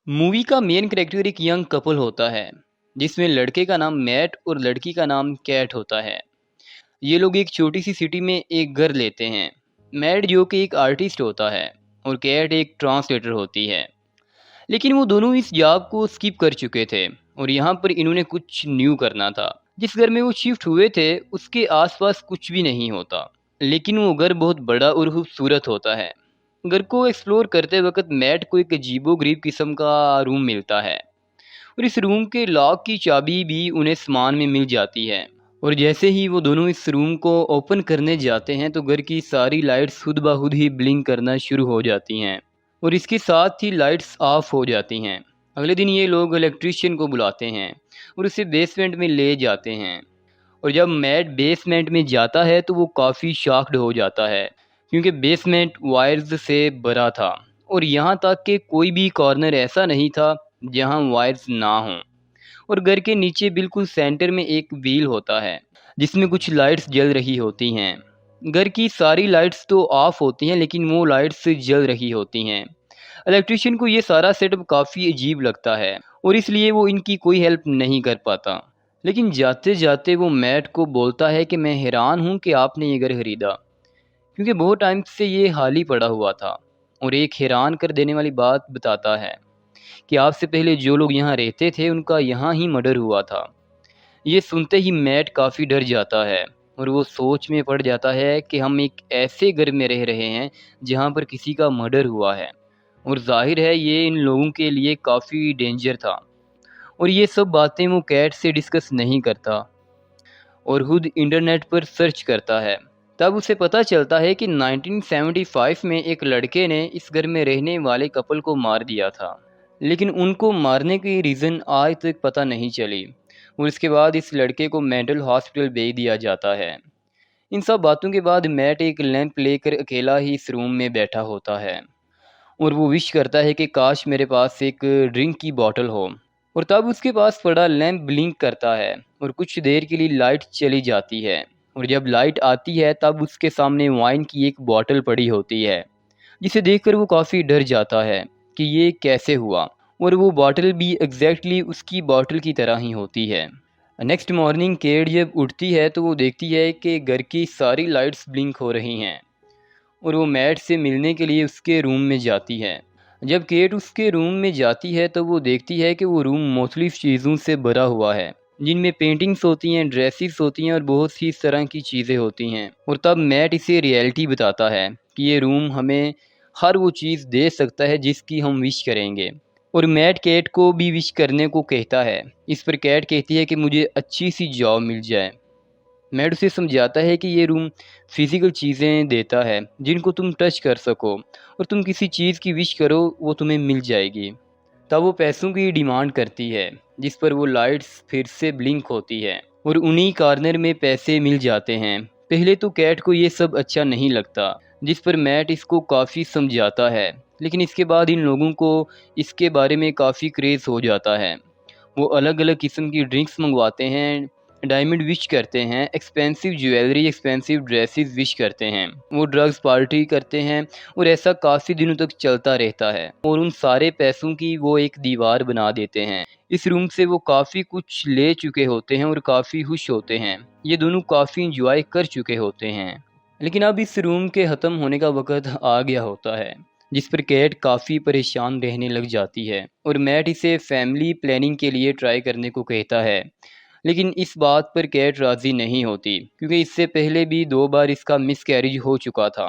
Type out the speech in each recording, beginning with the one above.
Movie का main character एक young couple होता है जिसमें लड़के का नाम मैट और लड़की का नाम कैट होता है। ये लोग एक छोटी सी सिटी में एक घर लेते हैं। मैट जो कि एक आर्टिस्ट होता है और कैट एक ट्रांसलेटर होती है। लेकिन वो दोनों इस जॉब को स्किप कर चुके थे और यहाँ पर इन्होंने कुछ न्यू करना था। जिस घर में वो शिफ्ट हुए थे उसके आसपास कुछ भी नहीं होता, लेकिन वो घर बहुत बड़ा और खूबसूरत होता है। घर को एक्सप्लोर करते वक्त मैट को एक अजीबो-गरीब किस्म का रूम मिलता है और इस रूम के लॉक की चाबी भी उन्हें सामान में मिल जाती है। और जैसे ही वो दोनों इस रूम को ओपन करने जाते हैं तो घर की सारी लाइट्स खुद ब खुद ही ब्लिंक करना शुरू हो जाती हैं और इसके साथ ही लाइट्स ऑफ हो जाती हैं। अगले दिन ये लोग इलेक्ट्रीशियन को बुलाते हैं और उसे बेसमेंट में ले जाते हैं। और जब मैट बेसमेंट में जाता है तो वो काफ़ी शॉक्ड हो जाता है क्योंकि बेसमेंट वायर्स से भरा था और यहाँ तक कि कोई भी कॉर्नर ऐसा नहीं था जहाँ वायर्स ना हों। और घर के नीचे बिल्कुल सेंटर में एक व्हील होता है जिसमें कुछ लाइट्स जल रही होती हैं। घर की सारी लाइट्स तो ऑफ होती हैं लेकिन वो लाइट्स जल रही होती हैं। इलेक्ट्रिशियन को ये सारा सेटअप काफ़ी अजीब लगता है और इसलिए वो इनकी कोई हेल्प नहीं कर पाता। लेकिन जाते जाते वो मैट को बोलता है कि मैं हैरान हूँ कि आपने ये घर खरीदा, क्योंकि बहुत टाइम से ये हाल ही पड़ा हुआ था। और एक हैरान कर देने वाली बात बताता है कि आपसे पहले जो लोग यहाँ रहते थे उनका यहाँ ही मर्डर हुआ था। ये सुनते ही मैट काफ़ी डर जाता है और वो सोच में पड़ जाता है कि हम एक ऐसे घर में रह रहे हैं जहाँ पर किसी का मर्डर हुआ है और जाहिर है ये इन लोगों के लिए काफ़ी डेंजर था। और ये सब बातें वो कैट से डिस्कस नहीं करता और खुद इंटरनेट पर सर्च करता है। तब उसे पता चलता है कि 1975 में एक लड़के ने इस घर में रहने वाले कपल को मार दिया था, लेकिन उनको मारने की रीज़न आज तक पता नहीं चली। और इसके बाद इस लड़के को मेंटल हॉस्पिटल भेज दिया जाता है। इन सब बातों के बाद मैट एक लैंप लेकर अकेला ही इस रूम में बैठा होता है और वो विश करता है कि काश मेरे पास एक ड्रिंक की बॉटल हो। और तब उसके पास पड़ा लैंप ब्लिंक करता है और कुछ देर के लिए लाइट चली जाती है। और जब लाइट आती है तब उसके सामने वाइन की एक बॉटल पड़ी होती है, जिसे देखकर वो काफ़ी डर जाता है कि ये कैसे हुआ। और वो बॉटल भी एग्जैक्टली उसकी बॉटल की तरह ही होती है। नेक्स्ट मॉर्निंग केट जब उठती है तो वो देखती है कि घर की सारी लाइट्स ब्लिंक हो रही हैं और वो मैट से मिलने के लिए उसके रूम में जाती है। जब केट उसके रूम में जाती है तो वो देखती है कि वो रूम मुख्तलिफ चीज़ों से भरा हुआ है, जिनमें पेंटिंग्स होती हैं, ड्रेसेस होती हैं और बहुत सी इस तरह की चीज़ें होती हैं। और तब मैट इसे रियलिटी बताता है कि ये रूम हमें हर वो चीज़ दे सकता है जिसकी हम विश करेंगे। और मैट कैट को भी विश करने को कहता है। इस पर कैट कहती है कि मुझे अच्छी सी जॉब मिल जाए। मैट उसे समझाता है कि ये रूम फिजिकल चीज़ें देता है जिनको तुम टच कर सको और तुम किसी चीज़ की विश करो वो तुम्हें मिल जाएगी। तब वो पैसों की डिमांड करती है, जिस पर वो लाइट्स फिर से ब्लिंक होती है और उन्हीं कॉर्नर में पैसे मिल जाते हैं। पहले तो कैट को ये सब अच्छा नहीं लगता, जिस पर मैट इसको काफ़ी समझाता है, लेकिन इसके बाद इन लोगों को इसके बारे में काफ़ी क्रेज़ हो जाता है। वो अलग अलग किस्म की ड्रिंक्स मंगवाते हैं, डायमंड विश करते हैं, expensive jewellery, expensive dresses wish करते हैं, वो ड्रग्स पार्टी करते हैं और ऐसा काफ़ी दिनों तक चलता रहता है। और उन सारे पैसों की वो एक दीवार बना देते हैं। इस रूम से वो काफ़ी कुछ ले चुके होते हैं और काफ़ी खुश होते हैं। ये दोनों काफ़ी इंजॉय कर चुके होते हैं। लेकिन अब इस रूम के ख़त्म होने का वक़्त आ गया होता है, जिस पर कैट काफ़ी परेशान रहने लग जाती है और मैट इसे फैमिली प्लानिंग के लिए ट्राई करने को कहता है। लेकिन इस बात पर कैट राज़ी नहीं होती क्योंकि इससे पहले भी 2 बार इसका मिसकैरेज हो चुका था।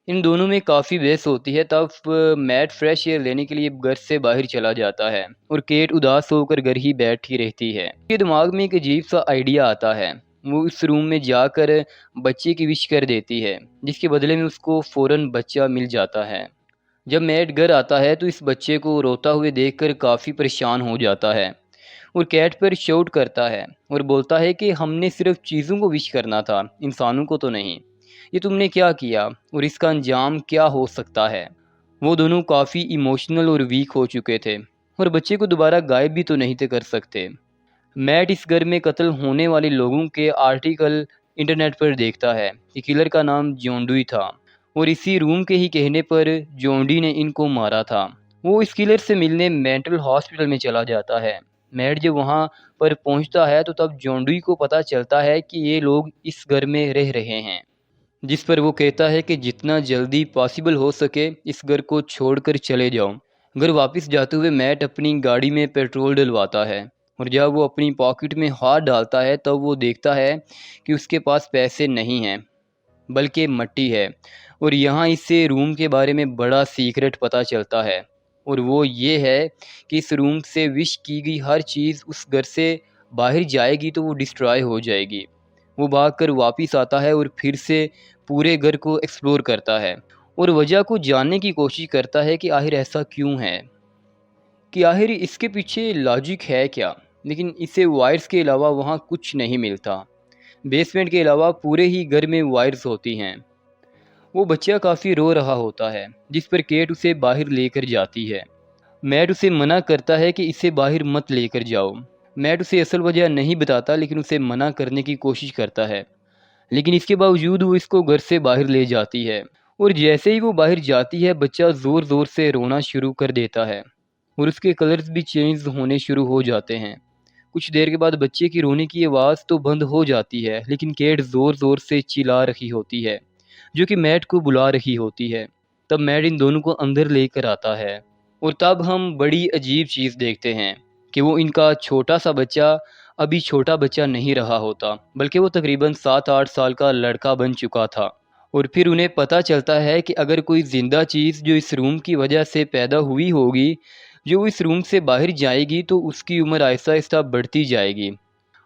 इन दोनों में काफ़ी बहस होती है। तब मैट फ्रेश एयर लेने के लिए घर से बाहर चला जाता है और केट उदास होकर घर ही बैठी रहती है। उसके दिमाग में एक अजीब सा आइडिया आता है। वो इस रूम में जाकर बच्चे की विश कर देती है, जिसके बदले में उसको फ़ौरन बच्चा मिल जाता है। जब मैट घर आता है तो इस बच्चे को रोता हुए देखकर काफ़ी परेशान हो जाता है और कैट पर शाउट करता है और बोलता है कि हमने सिर्फ चीज़ों को विश करना था, इंसानों को तो नहीं। ये तुमने क्या किया और इसका अंजाम क्या हो सकता है। वो दोनों काफ़ी इमोशनल और वीक हो चुके थे और बच्चे को दोबारा गायब भी तो नहीं थे कर सकते। मैट इस घर में कत्ल होने वाले लोगों के आर्टिकल इंटरनेट पर देखता है कि किलर का नाम जॉन डुई था और इसी रूम के ही कहने पर जॉन डी ने इनको मारा था। वो इस किलर से मिलने मेंटल हॉस्पिटल में चला जाता है। मैट जब वहाँ पर पहुँचता है तो तब जॉन डुई को पता चलता है कि ये लोग इस घर में रह रहे हैं, जिस पर वो कहता है कि जितना जल्दी पॉसिबल हो सके इस घर को छोड़कर चले जाओ। घर वापस जाते हुए मैट अपनी गाड़ी में पेट्रोल डलवाता है और जब वो अपनी पॉकेट में हाथ डालता है तब वो देखता है कि उसके पास पैसे नहीं हैं बल्कि मट्टी है। और यहाँ इससे रूम के बारे में बड़ा सीक्रेट पता चलता है, और वो ये है कि इस रूम से विश की गई हर चीज़ उस घर से बाहर जाएगी तो वो डिस्ट्रॉय हो जाएगी। वो भागकर वापस आता है और फिर से पूरे घर को एक्सप्लोर करता है और वजह को जानने की कोशिश करता है कि आखिर ऐसा क्यों है, कि आखिर इसके पीछे लॉजिक है क्या। लेकिन इसे वायर्स के अलावा वहाँ कुछ नहीं मिलता। बेसमेंट के अलावा पूरे ही घर में वायर्स होती हैं। वो बच्चा काफ़ी रो रहा होता है, जिस पर केट उसे बाहर लेकर जाती है। मैट उसे मना करता है कि इसे बाहर मत लेकर जाओ। मैट उसे असल वजह नहीं बताता लेकिन उसे मना करने की कोशिश करता है, लेकिन इसके बावजूद वो इसको घर से बाहर ले जाती है। और जैसे ही वो बाहर जाती है बच्चा ज़ोर ज़ोर से रोना शुरू कर देता है और उसके कलर्स भी चेंज होने शुरू हो जाते हैं। कुछ देर के बाद बच्चे की रोने की आवाज़ तो बंद हो जाती है लेकिन केट ज़ोर ज़ोर से चिल्ला रही होती है, जो कि मैट को बुला रही होती है। तब मैट इन दोनों को अंदर लेकर आता है और तब हम बड़ी अजीब चीज़ देखते हैं कि वो इनका छोटा सा बच्चा अभी छोटा बच्चा नहीं रहा होता, बल्कि वो तकरीबन 7-8 साल का लड़का बन चुका था। और फिर उन्हें पता चलता है कि अगर कोई ज़िंदा चीज़ जो इस रूम की वजह से पैदा हुई होगी, जो इस रूम से बाहर जाएगी तो उसकी उम्र आहिस्ता आहिस्ता बढ़ती जाएगी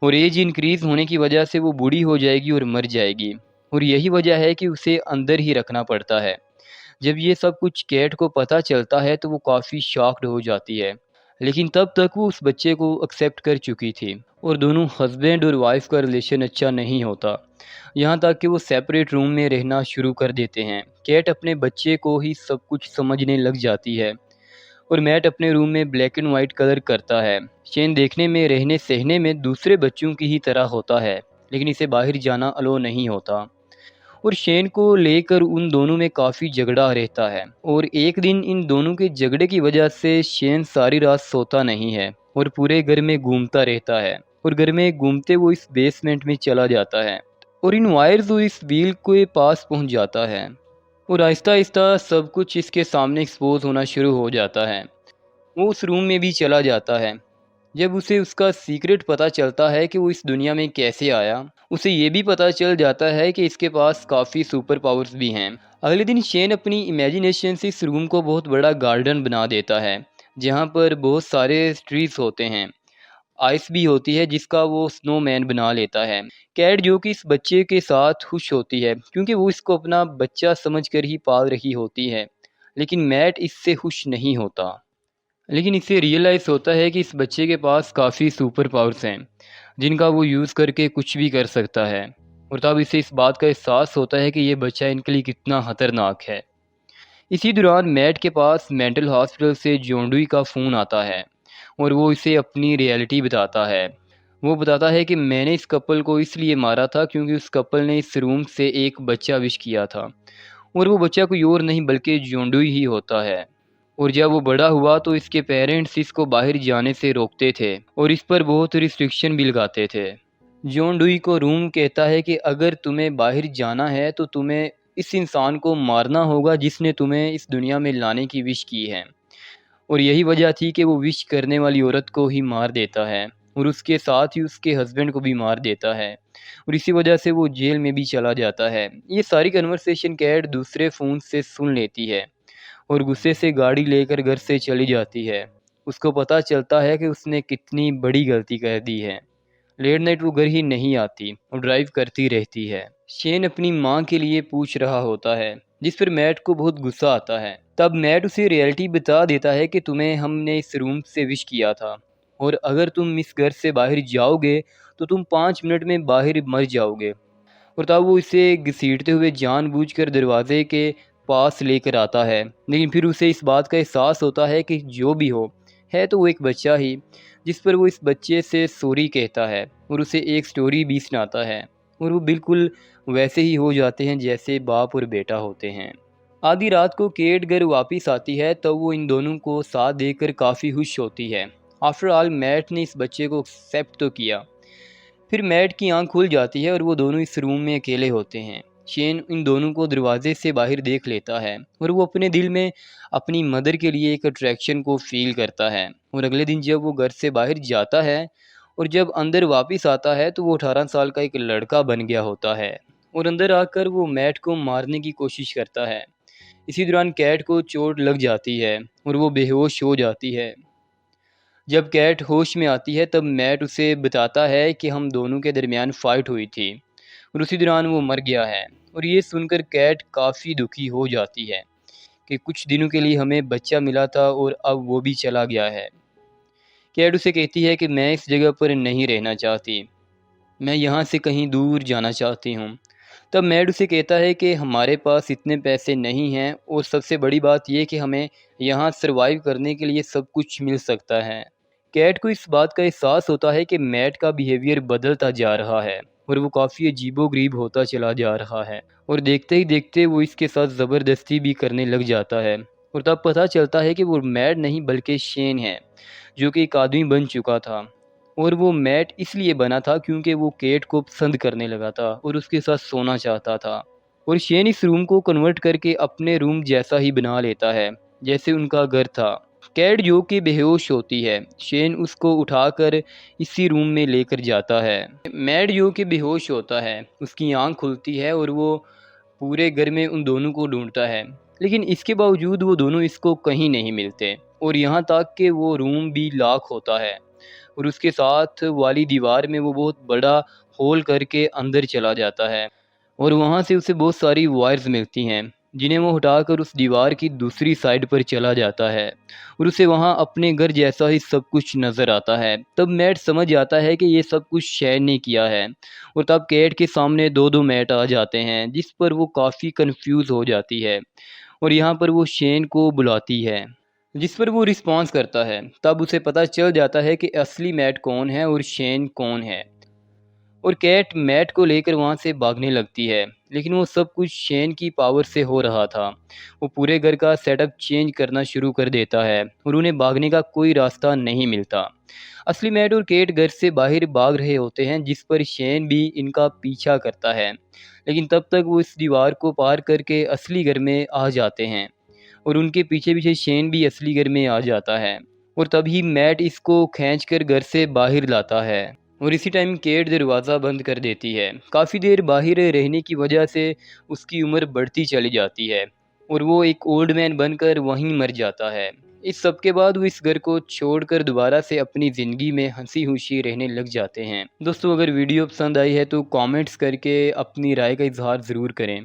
और एज इंक्रीज़ होने की वजह से वो बूढ़ी हो जाएगी और मर जाएगी। और यही वजह है कि उसे अंदर ही रखना पड़ता है। जब ये सब कुछ केट को पता चलता है तो वो काफ़ी शॉक्ड हो जाती है, लेकिन तब तक वो उस बच्चे को एक्सेप्ट कर चुकी थी और दोनों हस्बैंड और वाइफ का रिलेशन अच्छा नहीं होता, यहाँ तक कि वो सेपरेट रूम में रहना शुरू कर देते हैं। केट अपने बच्चे को ही सब कुछ समझने लग जाती है और मैट अपने रूम में ब्लैक एंड वाइट कलर करता है। शेन देखने में रहने सहने में दूसरे बच्चों की ही तरह होता है, लेकिन इसे बाहर जाना अलो नहीं होता और शेन को लेकर उन दोनों में काफ़ी झगड़ा रहता है। और एक दिन इन दोनों के झगड़े की वजह से शेन सारी रात सोता नहीं है और पूरे घर में घूमता रहता है और घर में घूमते वो इस बेसमेंट में चला जाता है और इन वायर्स वो इस व्हील के पास पहुंच जाता है और आहिस्ता आहिस्ता सब कुछ इसके सामने एक्सपोज होना शुरू हो जाता है। वो उस रूम में भी चला जाता है। जब उसे उसका सीक्रेट पता चलता है कि वो इस दुनिया में कैसे आया, उसे ये भी पता चल जाता है कि इसके पास काफ़ी सुपर पावर्स भी हैं। अगले दिन शेन अपनी इमेजिनेशन से इस रूम को बहुत बड़ा गार्डन बना देता है, जहाँ पर बहुत सारे ट्रीज होते हैं। आइस भी होती है जिसका वो स्नोमैन बना लेता है। कैट जो कि इस बच्चे के साथ खुश होती है क्योंकि वो इसको अपना बच्चा समझकर ही पाल रही होती है, लेकिन मैट इससे खुश नहीं होता। लेकिन इसे रियलाइज़ होता है कि इस बच्चे के पास काफ़ी सुपर पावर्स हैं जिनका वो यूज़ करके कुछ भी कर सकता है, और तब इसे इस बात का एहसास होता है कि ये बच्चा इनके लिए कितना ख़तरनाक है। इसी दौरान मैट के पास मेंटल हॉस्पिटल से जोंडुई का फ़ोन आता है और वो इसे अपनी रियलिटी बताता है। वो बताता है कि मैंने इस कपल को इसलिए मारा था क्योंकि उस कपल ने इस रूम से एक बच्चा विश किया था और वो बच्चा कोई और नहीं बल्कि जोंडुई ही होता है। और जब वो बड़ा हुआ तो इसके पेरेंट्स इसको बाहर जाने से रोकते थे और इस पर बहुत रिस्ट्रिक्शन भी लगाते थे। जॉन डुई को रूम कहता है कि अगर तुम्हें बाहर जाना है तो तुम्हें इस इंसान को मारना होगा जिसने तुम्हें इस दुनिया में लाने की विश की है। और यही वजह थी कि वो विश करने वाली औरत को ही मार देता है और उसके साथ ही उसके हस्बैंड को भी मार देता है और इसी वजह से वो जेल में भी चला जाता है। ये सारी कन्वर्सेशन कैट दूसरे फ़ोन से सुन लेती है और गुस्से से गाड़ी लेकर घर से चली जाती है। उसको पता चलता है कि उसने कितनी बड़ी गलती कर दी है। लेट नाइट वो घर ही नहीं आती और ड्राइव करती रहती है। शेन अपनी माँ के लिए पूछ रहा होता है, जिस पर मैट को बहुत गुस्सा आता है। तब मैट उसे रियलिटी बता देता है कि तुम्हें हमने इस रूम से विश किया था और अगर तुम इस घर से बाहर जाओगे तो तुम 5 मिनट में बाहर मर जाओगे। और तब वो इसे घसीटते हुए जानबूझकर दरवाजे के पास लेकर आता है, लेकिन फिर उसे इस बात का एहसास होता है कि जो भी हो है तो वो एक बच्चा ही, जिस पर वो इस बच्चे से सॉरी कहता है और उसे एक स्टोरी भी सुनाता है और वो बिल्कुल वैसे ही हो जाते हैं जैसे बाप और बेटा होते हैं। आधी रात को केट घर वापस आती है तब वो इन दोनों को साथ देखकर काफ़ी खुश होती है। आफ्टर ऑल मैट ने इस बच्चे को एक्सेप्ट तो किया। फिर मैट की आंख खुल जाती है और वो दोनों इस रूम में अकेले होते हैं। शेन इन दोनों को दरवाजे से बाहर देख लेता है और वो अपने दिल में अपनी मदर के लिए एक अट्रैक्शन को फील करता है। और अगले दिन जब वो घर से बाहर जाता है और जब अंदर वापस आता है तो वो 18 साल का एक लड़का बन गया होता है। और अंदर आकर वो मैट को मारने की कोशिश करता है। इसी दौरान कैट को चोट लग जाती है और वो बेहोश हो जाती है। जब कैट होश में आती है तब मैट उसे बताता है कि हम दोनों के दरमियान फ़ाइट हुई थी और उसी दौरान वो मर गया है। और ये सुनकर कैट काफ़ी दुखी हो जाती है कि कुछ दिनों के लिए हमें बच्चा मिला था और अब वो भी चला गया है। कैट उसे कहती है कि मैं इस जगह पर नहीं रहना चाहती, मैं यहाँ से कहीं दूर जाना चाहती हूँ। तब मैट उसे कहता है कि हमारे पास इतने पैसे नहीं हैं और सबसे बड़ी बात यह कि हमें यहाँ सरवाइव करने के लिए सब कुछ मिल सकता है। कैट को इस बात का एहसास होता है कि मैट का बिहेवियर बदलता जा रहा है और वो काफ़ी अजीबोगरीब होता चला जा रहा है। और देखते ही देखते वो इसके साथ ज़बरदस्ती भी करने लग जाता है। और तब पता चलता है कि वो मैट नहीं बल्कि शेन है, जो कि एक आदमी बन चुका था। और वो मैट इसलिए बना था क्योंकि वो केट को पसंद करने लगा था और उसके साथ सोना चाहता था। और शेन इस रूम को कन्वर्ट करके अपने रूम जैसा ही बना लेता है, जैसे उनका घर था। कैट जो कि बेहोश होती है, शेन उसको उठाकर इसी रूम में लेकर जाता है। मैट जो कि बेहोश होता है, उसकी आंख खुलती है और वो पूरे घर में उन दोनों को ढूंढता है। लेकिन इसके बावजूद वो दोनों इसको कहीं नहीं मिलते और यहाँ तक कि वो रूम भी लॉक होता है और उसके साथ वाली दीवार में वो बहुत बड़ा होल करके अंदर चला जाता है। और वहाँ से उसे बहुत सारी वायर्स मिलती हैं जिन्हें वो हटाकर उस दीवार की दूसरी साइड पर चला जाता है और उसे वहाँ अपने घर जैसा ही सब कुछ नज़र आता है। तब मैट समझ जाता है कि ये सब कुछ शेन ने किया है। और तब कैट के सामने दो दो मैट आ जाते हैं जिस पर वो काफ़ी कंफ्यूज हो जाती है और यहाँ पर वो शेन को बुलाती है, जिस पर वो रिस्पॉन्स करता है। तब उसे पता चल जाता है कि असली मैट कौन है और शेन कौन है। और कैट मैट को लेकर वहाँ से भागने लगती है, लेकिन वो सब कुछ शेन की पावर से हो रहा था। वो पूरे घर का सेटअप चेंज करना शुरू कर देता है और उन्हें भागने का कोई रास्ता नहीं मिलता। असली मैट और केट घर से बाहर भाग रहे होते हैं जिस पर शेन भी इनका पीछा करता है। लेकिन तब तक वो इस दीवार को पार करके असली घर में आ जाते हैं और उनके पीछे पीछे शेन भी असली घर में आ जाता है। और तभी मैट इसको खींचकर घर से बाहर लाता है और इसी टाइम केट दरवाज़ा बंद कर देती है। काफ़ी देर बाहर रहने की वजह से उसकी उम्र बढ़ती चली जाती है और वो एक ओल्ड मैन बनकर वहीं मर जाता है। इस सब के बाद वो इस घर को छोड़कर दोबारा से अपनी ज़िंदगी में हंसी खुशी रहने लग जाते हैं। दोस्तों, अगर वीडियो पसंद आई है तो कमेंट्स करके अपनी राय का इजहार ज़रूर करें।